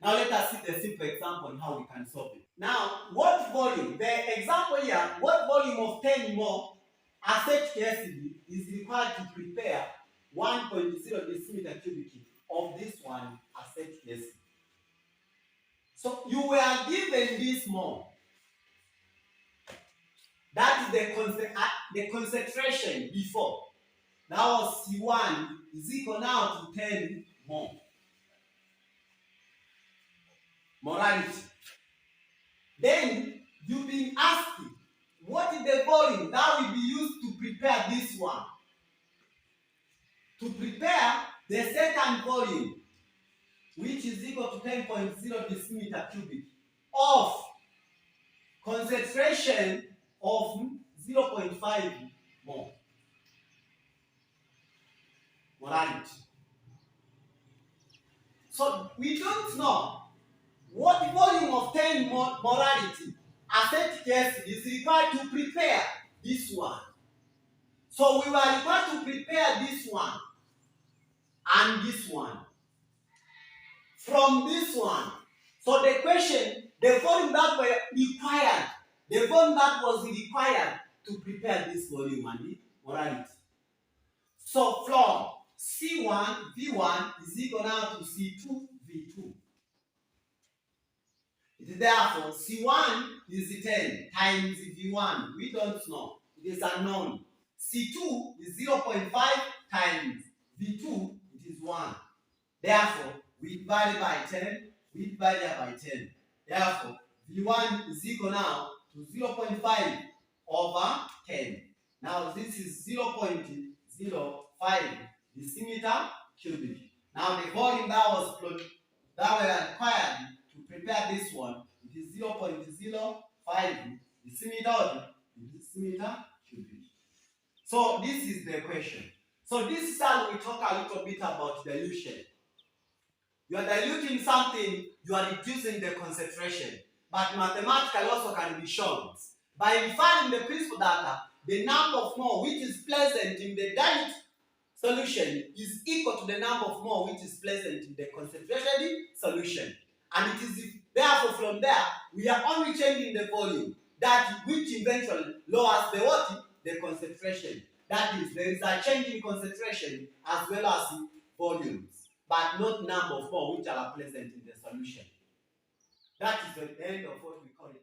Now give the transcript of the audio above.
Now let us see the simple example on how we can solve it. Now, what volume? The example here, what volume of 10 more accept KSD is required to prepare 1.0 decimeter cubic of this one accept KSD. So you were given this more. That is the concentration before. Now C1 is equal now to 10 more. Molarity. Then you've been asking, what is the volume that will be used to prepare this one? To prepare the second volume, which is equal to 10.0 decimeter cubic of concentration of 0.5 more. Molarity. So we don't know what volume of 10 molarity accept KSD is required to prepare this one. So we were required to prepare this one and this one from this one. So the question, the volume that were required, the volume that was required to prepare this volume and the molarity. So from C1 V1 is equal now to C2 V2. Therefore, C1 is 10 times V1. We don't know. It is unknown. C2 is 0.5 times V2. It is 1. Therefore, we divide by 10. We divide by 10. Therefore, V1 is equal now to 0.5 over 10. Now, this is 0.05 decimeter cubic. Now, the volume that was required to prepare this one, it is 0.05 decimeter cubic. So this is the question. So this is how we talk a little bit about dilution. You are diluting something, you are reducing the concentration. But mathematically also can be shown by defining the principal that the number of mole which is present in the dilute solution is equal to the number of mole which is present in the concentrated solution. And it is therefore from there we are only changing the volume, that which eventually lowers the what? The concentration. That is, there is a change in concentration as well as volumes, but not number of mole which are present in the solution. That is the end of what we call it.